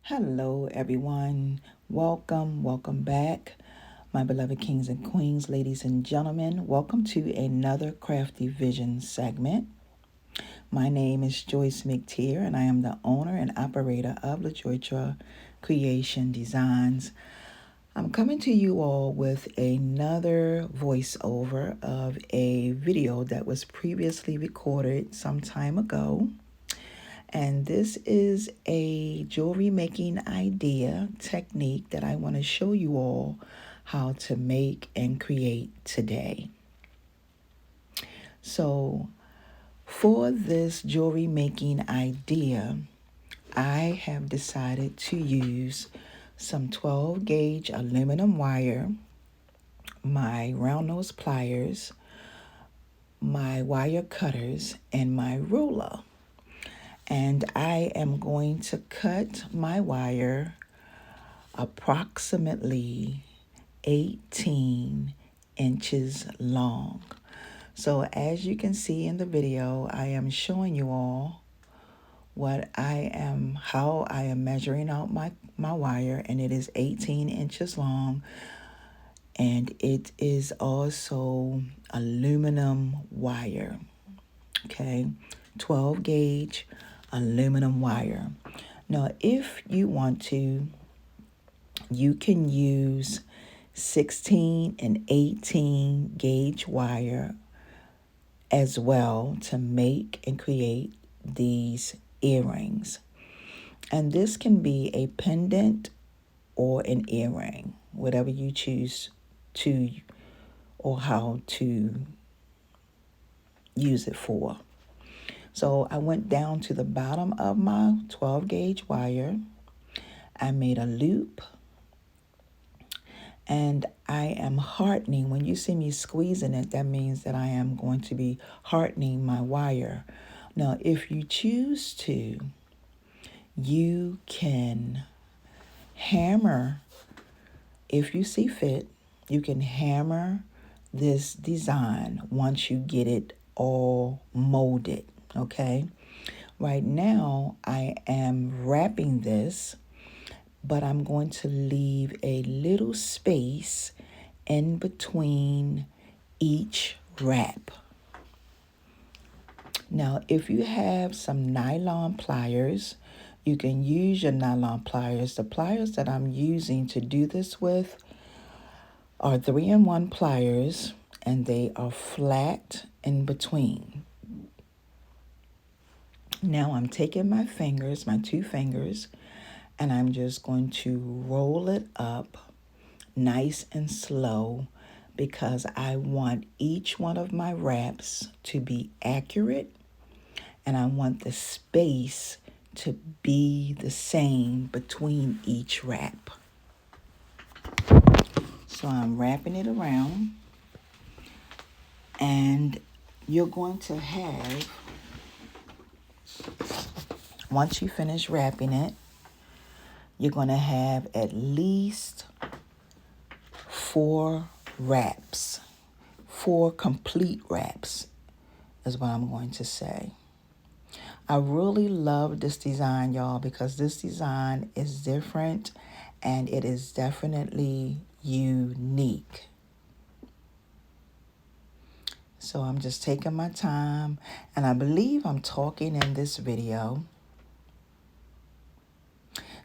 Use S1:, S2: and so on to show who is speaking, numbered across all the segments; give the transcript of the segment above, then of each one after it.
S1: Hello, everyone. Welcome back, my beloved kings and queens, ladies and gentlemen. Welcome to another Crafty Vision segment. My name is Joyce McTeer, and I am the owner and operator of LaJoytra Creation Designs. I'm coming to you all with another voiceover of a video that was previously recorded some time ago. And this is a jewelry making idea technique that I want to show you all how to make and create today. So for this jewelry making idea, I have decided to use some 12 gauge aluminum wire, my round nose pliers, my wire cutters, and my ruler. And I am going to cut my wire approximately 18 inches long. So as you can see in the video, I am showing you all how I am measuring out my wire, and it is 18 inches long, and it is also aluminum wire. Okay, 12 gauge aluminum wire. Now, if you want to, you can use 16 and 18 gauge wire as well to make and create these earrings. And this can be a pendant or an earring, whatever you choose to or how to use it for. So I went down to the bottom of my 12 gauge wire. I made a loop, and I am hardening. When you see me squeezing it, that means that I am going to be hardening my wire. Now, if you choose to, you can hammer, if you see fit, you can hammer this design once you get it all molded, okay? Right now, I am wrapping this, but I'm going to leave a little space in between each wrap. Now, if you have some nylon pliers, you can use your nylon pliers. The pliers that I'm using to do this with are 3-in-1 pliers, and they are flat in between. Now I'm taking my fingers, my 2 fingers, and I'm just going to roll it up nice and slow, because I want each one of my wraps to be accurate, and I want the space to be the same between each wrap. So I'm wrapping it around, and you're going to have, once you finish wrapping it, you're going to have at least 4 wraps. 4 complete wraps is what I'm going to say. I really love this design, y'all, because this design is different and it is definitely unique. So I'm just taking my time, and I believe I'm talking in this video.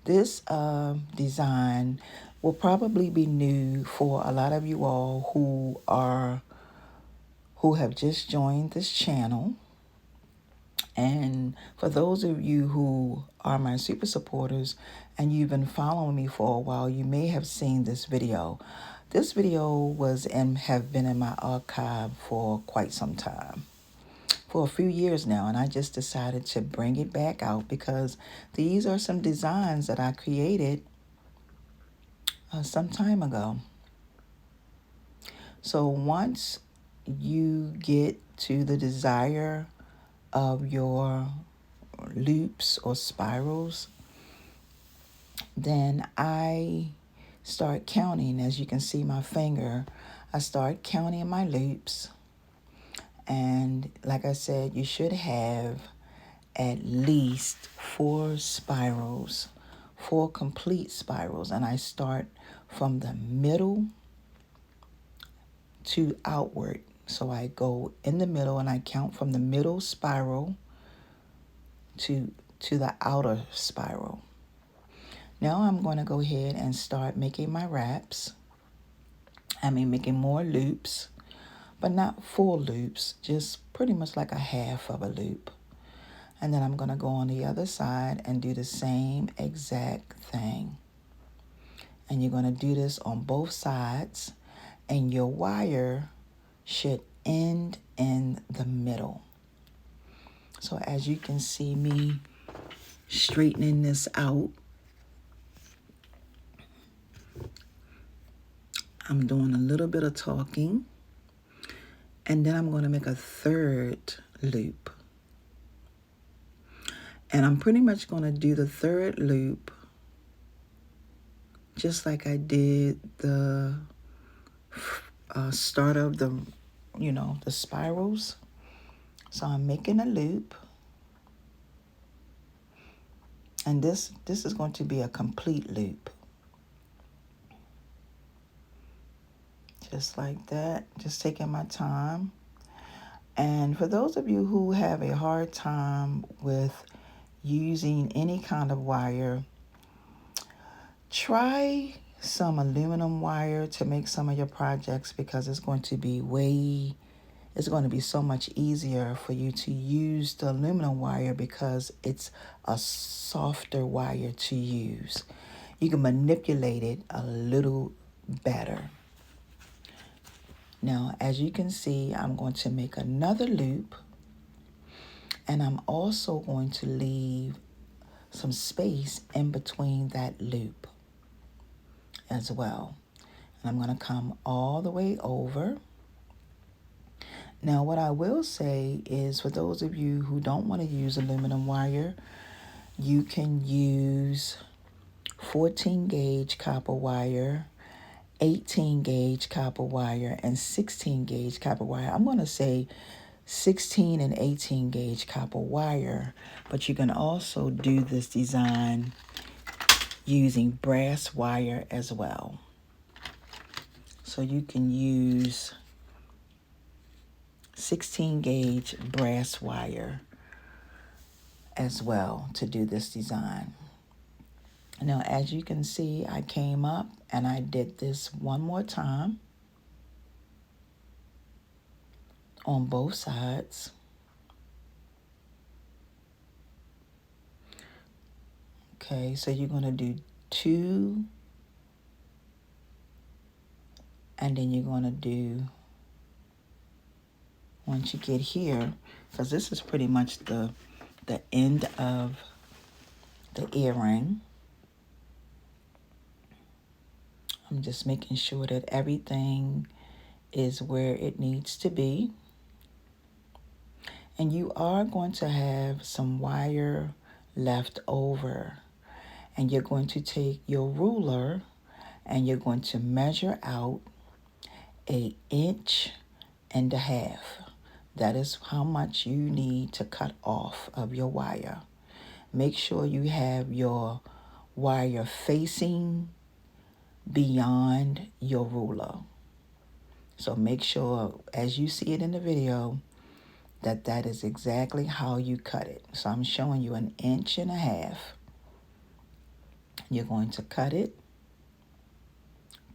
S1: This design will probably be new for a lot of you all who have just joined this channel. And for those of you who are my super supporters and you've been following me for a while, you may have seen this video. This video was and have been in my archive for quite some time, for a few years now, and I just decided to bring it back out because these are some designs that I created some time ago. So once you get to the desire of your loops or spirals, then I start counting. As you can see my finger, I start counting my loops. And like I said, you should have at least 4 spirals 4 complete spirals, and I start from the middle to outward. So I go in the middle and I count from the middle spiral to the outer spiral. Now I'm going to go ahead and start making my wraps. Making more loops, but not full loops, just pretty much like a half of a loop. And then I'm going to go on the other side and do the same exact thing. And you're going to do this on both sides, and your wire should end in the middle. So as you can see me straightening this out, I'm doing a little bit of talking, and then I'm going to make a third loop. And I'm pretty much going to do the third loop just like I did the start of the spirals. So I'm making a loop. And this is going to be a complete loop. Just like that, just taking my time. And for those of you who have a hard time with using any kind of wire, try some aluminum wire to make some of your projects, because it's going to be so much easier for you to use the aluminum wire because it's a softer wire to use. You can manipulate it a little better. Now, as you can see, I'm going to make another loop, and I'm also going to leave some space in between that loop as well. And I'm going to come all the way over. Now, what I will say is, for those of you who don't want to use aluminum wire, you can use 14 gauge copper wire, 18 gauge copper wire, and 16 gauge copper wire. I'm going to say 16 and 18 gauge copper wire, but you can also do this design using brass wire as well. So you can use 16 gauge brass wire as well to do this design. Now, as you can see, I came up and I did this one more time on both sides. Okay, so you're going to do 2, and then you're going to do, once you get here, because this is pretty much the end of the earring. I'm just making sure that everything is where it needs to be. And you are going to have some wire left over. And you're going to take your ruler and you're going to measure out 1.5 inches. That is how much you need to cut off of your wire. Make sure you have your wire facing beyond your ruler. So make sure, as you see it in the video, that is exactly how you cut it. So I'm showing you 1.5 inches. You're going to cut it,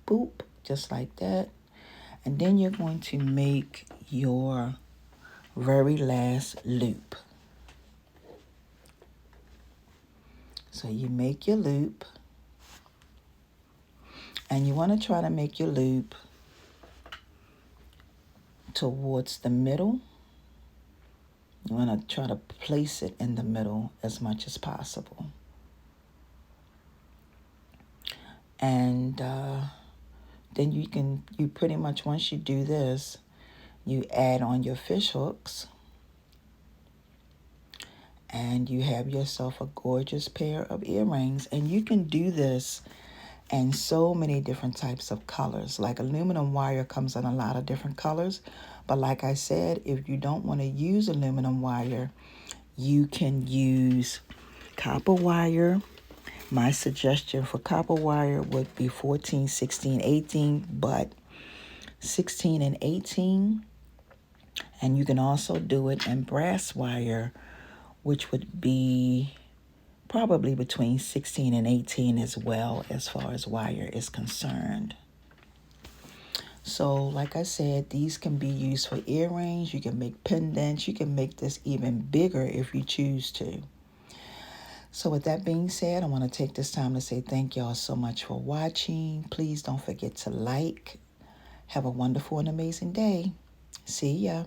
S1: boop, just like that. And then you're going to make your very last loop. So you make your loop, and you want to try to make your loop towards the middle. You want to try to place it in the middle as much as possible. And then you pretty much, once you do this, you add on your fish hooks, and you have yourself a gorgeous pair of earrings. And you can do this in so many different types of colors. Like aluminum wire comes in a lot of different colors. But like I said, if you don't want to use aluminum wire, you can use copper wire. My suggestion for copper wire would be 14, 16, 18, but 16 and 18. And you can also do it in brass wire, which would be probably between 16 and 18 as well, as far as wire is concerned. So like I said, these can be used for earrings. You can make pendants. You can make this even bigger if you choose to. So with that being said, I want to take this time to say thank y'all so much for watching. Please don't forget to like. Have a wonderful and amazing day. See ya.